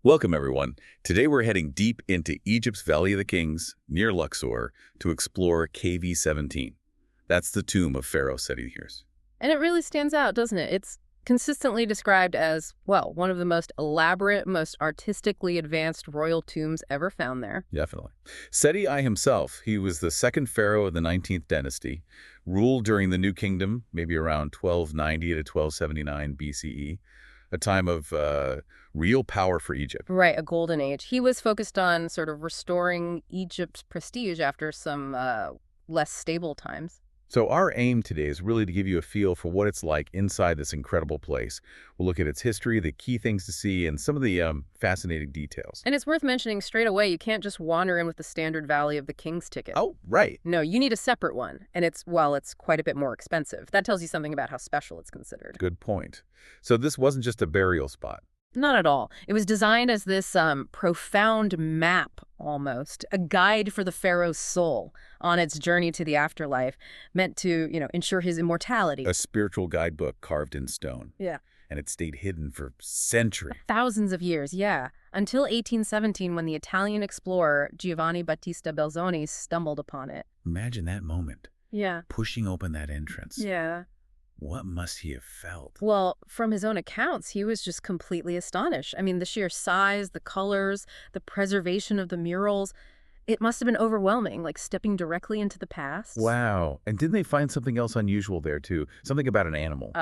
Welcome, everyone. Today we're heading deep into Egypt's Valley of the Kings, near Luxor, to explore KV-17. That's the tomb of Pharaoh Sety I. And it really stands out, doesn't it? It's consistently described as, well, one of the most elaborate, most artistically advanced royal tombs ever found there. Definitely. Sety I himself, he was the second pharaoh of the 19th dynasty, ruled during the New Kingdom, maybe around 1290 to 1279 BCE, a time of real power for Egypt. Right, a golden age. He was focused on sort of restoring Egypt's prestige after some less stable times. So our aim today is really to give you a feel for what it's like inside this incredible place. We'll look at its history, the key things to see, and some of the fascinating details. And it's worth mentioning straight away, you can't just wander in with the standard Valley of the Kings ticket. Oh, right. No, you need a separate one. And it's quite a bit more expensive. That tells you something about how special it's considered. Good point. So this wasn't just a burial spot. Not at all. It was designed as this profound map, almost, a guide for the pharaoh's soul on its journey to the afterlife, meant to, ensure his immortality. A spiritual guidebook carved in stone. Yeah. And it stayed hidden for centuries. Thousands of years, yeah. Until 1817, when the Italian explorer Giovanni Battista Belzoni stumbled upon it. Imagine that moment. Yeah. Pushing open that entrance. Yeah. What must he have felt? Well, from his own accounts, he was just completely astonished. I mean, the sheer size, the colors, the preservation of the murals, it must have been overwhelming, like stepping directly into the past. Wow. And didn't they find something else unusual there, too? Something about an animal.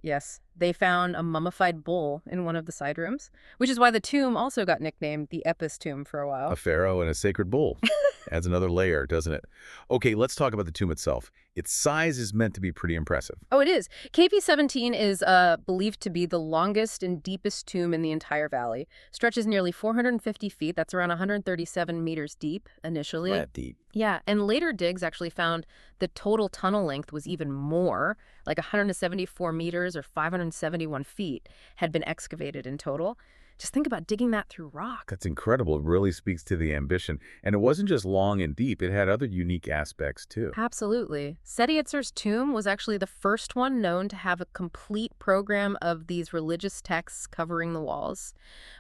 Yes. They found a mummified bull in one of the side rooms, which is why the tomb also got nicknamed the Epis tomb for a while. A pharaoh and a sacred bull. Adds another layer, doesn't it? Okay, let's talk about the tomb itself. Its size is meant to be pretty impressive. Oh, it is. KV-17 is believed to be the longest and deepest tomb in the entire valley. Stretches nearly 450 feet. That's around 137 meters deep initially. That deep. Yeah, and later digs actually found the total tunnel length was even more, like 174 meters or 571 feet had been excavated in total. Just think about digging that through rock. That's incredible. It really speaks to the ambition. And it wasn't just long and deep. It had other unique aspects, too. Absolutely. Seti I's tomb was actually the first one known to have a complete program of these religious texts covering the walls.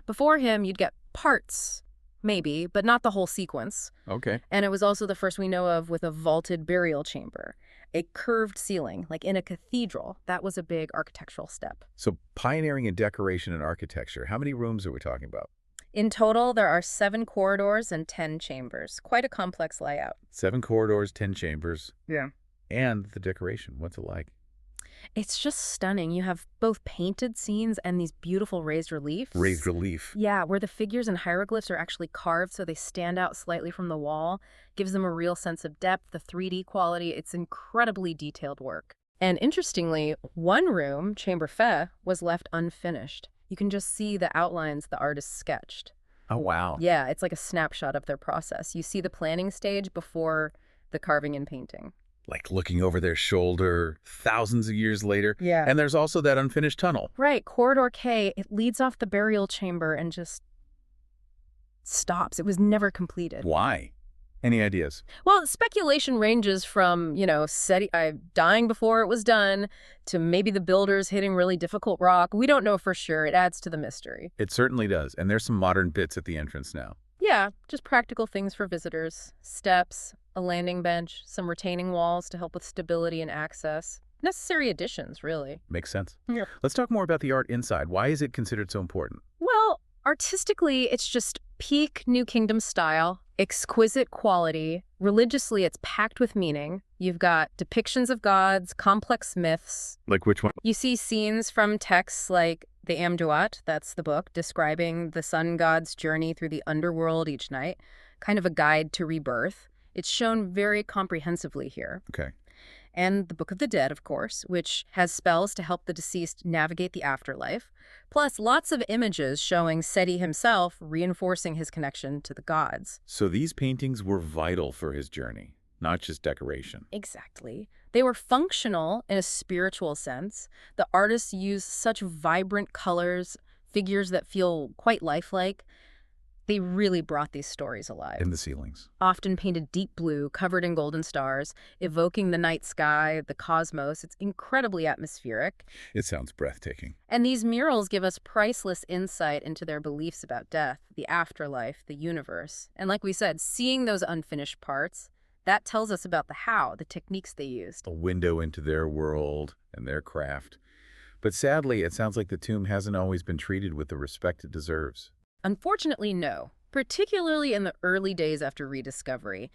Before him, you'd get parts, maybe, but not the whole sequence. Okay. And it was also the first we know of with a vaulted burial chamber. A curved ceiling, like in a cathedral. That was a big architectural step. So pioneering in decoration and architecture, how many rooms are we talking about? In total, there are 7 corridors and 10 chambers. Quite a complex layout. 7 corridors, 10 chambers. Yeah. And the decoration, what's it like? It's just stunning. You have both painted scenes and these beautiful raised reliefs. Raised relief. Yeah, where the figures and hieroglyphs are actually carved so they stand out slightly from the wall. Gives them a real sense of depth, the 3D quality. It's incredibly detailed work. And interestingly, one room, Chamber Fe, was left unfinished. You can just see the outlines the artist sketched. Oh, wow. Yeah, it's like a snapshot of their process. You see the planning stage before the carving and painting. Like looking over their shoulder thousands of years later. Yeah. And there's also that unfinished tunnel. Right. Corridor K, it leads off the burial chamber and just stops. It was never completed. Why? Any ideas? Well, speculation ranges from, Seti I dying before it was done to maybe the builders hitting really difficult rock. We don't know for sure. It adds to the mystery. It certainly does. And there's some modern bits at the entrance now. Yeah, just practical things for visitors. Steps, a landing bench, some retaining walls to help with stability and access. Necessary additions, really. Makes sense. Yeah. Let's talk more about the art inside. Why is it considered so important? Well, artistically, it's just peak New Kingdom style, exquisite quality. Religiously, it's packed with meaning. You've got depictions of gods, complex myths. Like which one? You see scenes from texts like the Amduat, that's the book, describing the sun god's journey through the underworld each night, kind of a guide to rebirth. It's shown very comprehensively here. Okay. And the Book of the Dead, of course, which has spells to help the deceased navigate the afterlife, plus lots of images showing Seti himself reinforcing his connection to the gods. So these paintings were vital for his journey, not just decoration. Exactly. They were functional in a spiritual sense. The artists used such vibrant colors, figures that feel quite lifelike. They really brought these stories alive. In the ceilings. Often painted deep blue, covered in golden stars, evoking the night sky, the cosmos. It's incredibly atmospheric. It sounds breathtaking. And these murals give us priceless insight into their beliefs about death, the afterlife, the universe. And like we said, seeing those unfinished parts, that tells us about the how, the techniques they used. A window into their world and their craft. But sadly, it sounds like the tomb hasn't always been treated with the respect it deserves. Unfortunately, no, particularly in the early days after rediscovery.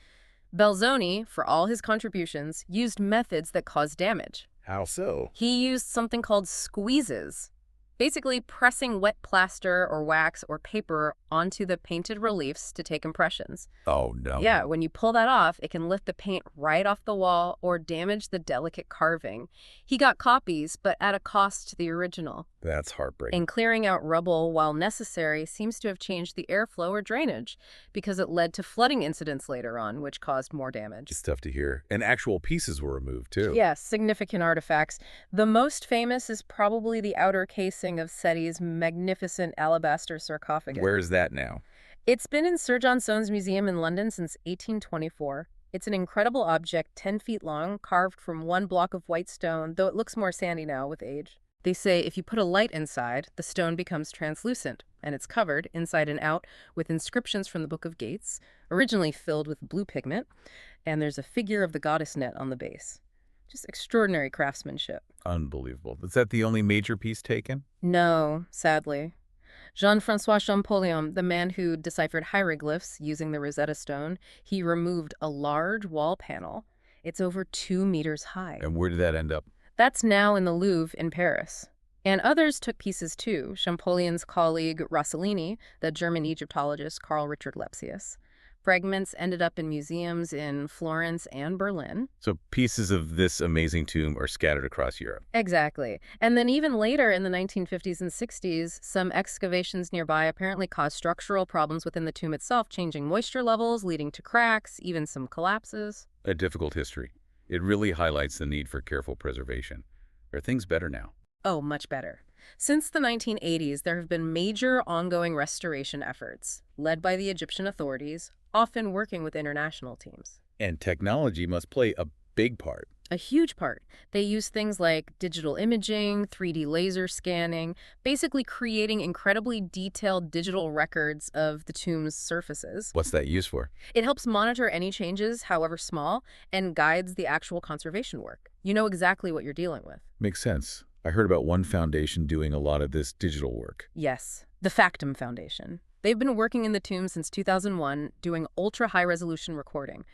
Belzoni, for all his contributions, used methods that caused damage. How so? He used something called squeezes, basically pressing wet plaster or wax or paper onto the painted reliefs to take impressions. Oh, no. Yeah, when you pull that off, it can lift the paint right off the wall or damage the delicate carving. He got copies, but at a cost to the original. That's heartbreaking. And clearing out rubble while necessary seems to have changed the airflow or drainage because it led to flooding incidents later on, which caused more damage. It's tough to hear. And actual pieces were removed, too. Yes, significant artifacts. The most famous is probably the outer casing of Seti's magnificent alabaster sarcophagus. Where is that now? It's been in Sir John Soane's museum in London since 1824. It's an incredible object, 10 feet long, carved from one block of white stone, though it looks more sandy now with age. They say if you put a light inside, the stone becomes translucent, and it's covered, inside and out, with inscriptions from the Book of Gates, originally filled with blue pigment, and there's a figure of the goddess Net on the base. Just extraordinary craftsmanship. Unbelievable. Is that the only major piece taken? No, sadly. Jean-Francois Champollion, the man who deciphered hieroglyphs using the Rosetta Stone, he removed a large wall panel. It's over 2 meters high. And where did that end up? That's now in the Louvre in Paris. And others took pieces too. Champollion's colleague Rossellini, the German Egyptologist Carl Richard Lepsius. Fragments ended up in museums in Florence and Berlin. So pieces of this amazing tomb are scattered across Europe. Exactly. And then even later in the 1950s and 60s, some excavations nearby apparently caused structural problems within the tomb itself, changing moisture levels, leading to cracks, even some collapses. A difficult history. It really highlights the need for careful preservation. Are things better now? Oh, much better. Since the 1980s, there have been major ongoing restoration efforts, led by the Egyptian authorities, often working with international teams. And technology must play a big part. A huge part. They use things like digital imaging, 3D laser scanning, basically creating incredibly detailed digital records of the tomb's surfaces. What's that used for? It helps monitor any changes, however small, and guides the actual conservation work. You know exactly what you're dealing with. Makes sense. I heard about one foundation doing a lot of this digital work. Yes, the Factum Foundation. They've been working in the tomb since 2001, doing ultra-high-resolution recording.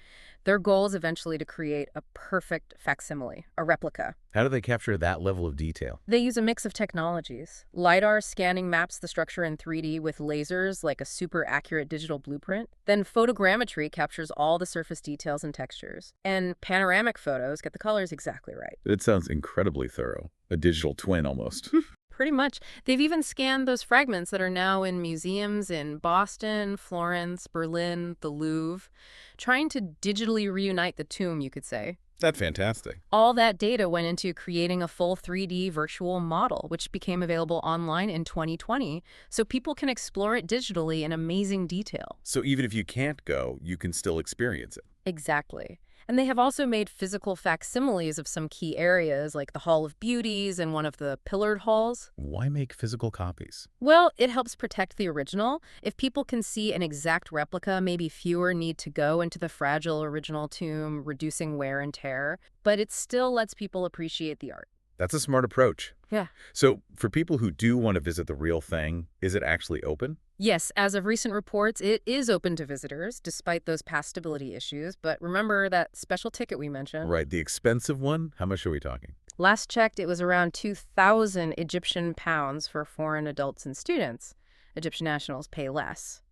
Their goal is eventually to create a perfect facsimile, a replica. How do they capture that level of detail? They use a mix of technologies. LiDAR scanning maps the structure in 3D with lasers, like a super accurate digital blueprint. Then photogrammetry captures all the surface details and textures. And panoramic photos get the colors exactly right. It sounds incredibly thorough. A digital twin, almost. Pretty much. They've even scanned those fragments that are now in museums in Boston, Florence, Berlin, the Louvre, trying to digitally reunite the tomb, you could say. That's fantastic. All that data went into creating a full 3D virtual model, which became available online in 2020, so people can explore it digitally in amazing detail. So even if you can't go, you can still experience it. Exactly. And they have also made physical facsimiles of some key areas, like the Hall of Beauties and one of the pillared halls. Why make physical copies? Well, it helps protect the original. If people can see an exact replica, maybe fewer need to go into the fragile original tomb, reducing wear and tear. But it still lets people appreciate the art. That's a smart approach. Yeah. So for people who do want to visit the real thing, is it actually open? Yes, as of recent reports, it is open to visitors, despite those past stability issues. But remember that special ticket we mentioned? Right, the expensive one? How much are we talking? Last checked, it was around 2,000 Egyptian pounds for foreign adults and students. Egyptian nationals pay less.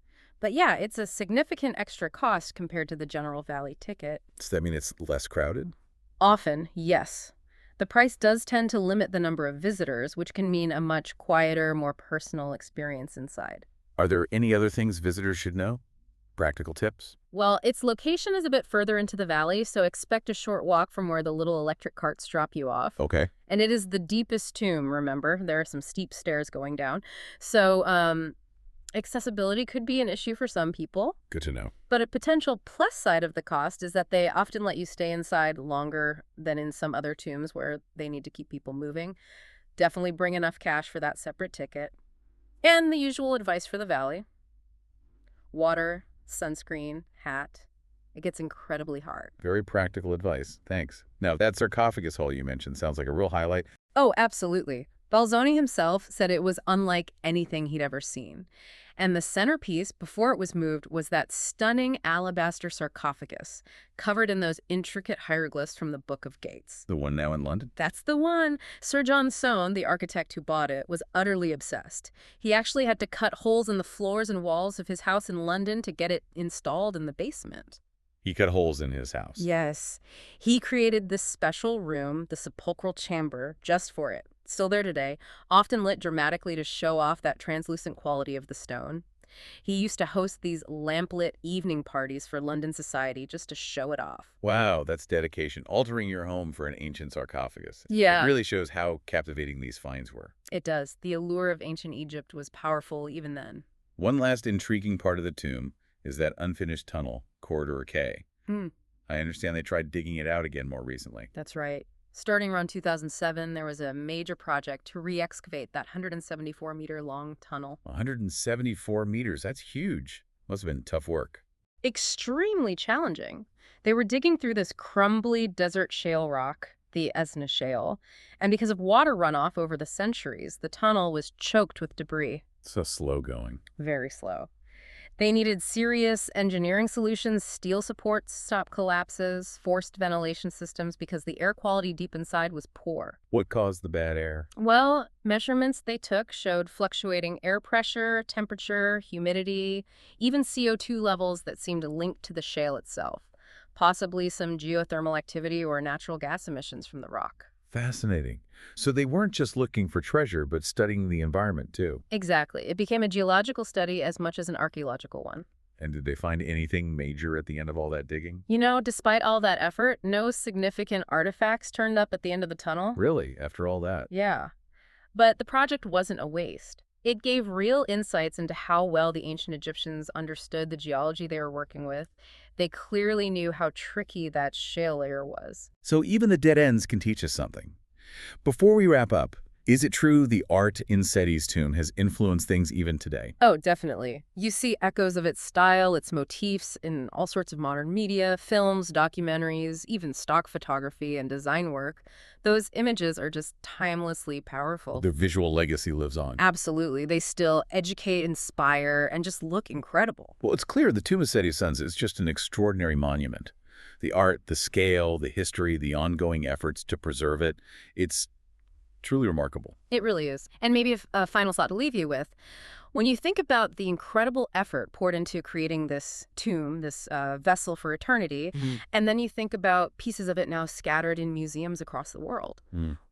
But yeah, it's a significant extra cost compared to the General Valley ticket. Does that mean it's less crowded? Often, yes. The price does tend to limit the number of visitors, which can mean a much quieter, more personal experience inside. Are there any other things visitors should know? Practical tips? Well, its location is a bit further into the valley, so expect a short walk from where the little electric carts drop you off. Okay. And it is the deepest tomb, remember? There are some steep stairs going down. So, Accessibility could be an issue for some people, Good to know. but a potential plus side of the cost is that they often let you stay inside longer than in some other tombs where they need to keep people moving. Definitely bring enough cash for that separate ticket. And the usual advice for the valley: water, sunscreen, hat. It gets incredibly hard. Very practical advice. Thanks. Now, that sarcophagus hole you mentioned sounds like a real highlight. Oh, absolutely. Balzoni himself said it was unlike anything he'd ever seen. And the centerpiece, before it was moved, was that stunning alabaster sarcophagus, covered in those intricate hieroglyphs from the Book of Gates. The one now in London? That's the one. Sir John Soane, the architect who bought it, was utterly obsessed. He actually had to cut holes in the floors and walls of his house in London to get it installed in the basement. He cut holes in his house. Yes. He created this special room, the sepulchral chamber, just for it. Still there today, often lit dramatically to show off that translucent quality of the stone. He used to host these lamplit evening parties for London society just to show it off. Wow, that's dedication. Altering your home for an ancient sarcophagus. Yeah. It really shows how captivating these finds were. It does. The allure of ancient Egypt was powerful even then. One last intriguing part of the tomb is that unfinished tunnel, Corridor K. Hmm. I understand they tried digging it out again more recently. That's right. Starting around 2007, there was a major project to re-excavate that 174-meter-long tunnel. 174 meters, that's huge. Must have been tough work. Extremely challenging. They were digging through this crumbly desert shale rock, the Esna Shale, and because of water runoff over the centuries, the tunnel was choked with debris. So slow going. Very slow. They needed serious engineering solutions, steel supports to stop collapses, forced ventilation systems because the air quality deep inside was poor. What caused the bad air? Well, measurements they took showed fluctuating air pressure, temperature, humidity, even CO2 levels that seemed linked to the shale itself. Possibly some geothermal activity or natural gas emissions from the rock. Fascinating. So they weren't just looking for treasure, but studying the environment too. Exactly. It became a geological study as much as an archaeological one. And did they find anything major at the end of all that digging? You know, despite all that effort, no significant artifacts turned up at the end of the tunnel. Really? After all that? Yeah. But the project wasn't a waste. It gave real insights into how well the ancient Egyptians understood the geology they were working with. They clearly knew how tricky that shale layer was. So even the dead ends can teach us something. Before we wrap up, is it true the art in Seti's tomb has influenced things even today? Oh, definitely. You see echoes of its style, its motifs in all sorts of modern media, films, documentaries, even stock photography and design work. Those images are just timelessly powerful. Their visual legacy lives on. Absolutely. They still educate, inspire, and just look incredible. Well, it's clear the Tomb of Seti's sons is just an extraordinary monument. The art, the scale, the history, the ongoing efforts to preserve it, it's truly remarkable. It really is. And maybe a final thought to leave you with. When you think about the incredible effort poured into creating this tomb, this vessel for eternity, and then you think about pieces of it now scattered in museums across the world,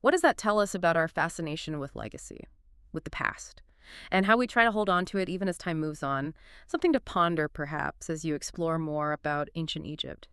what does that tell us about our fascination with legacy, with the past, and how we try to hold on to it even as time moves on? Something to ponder, perhaps, as you explore more about ancient Egypt.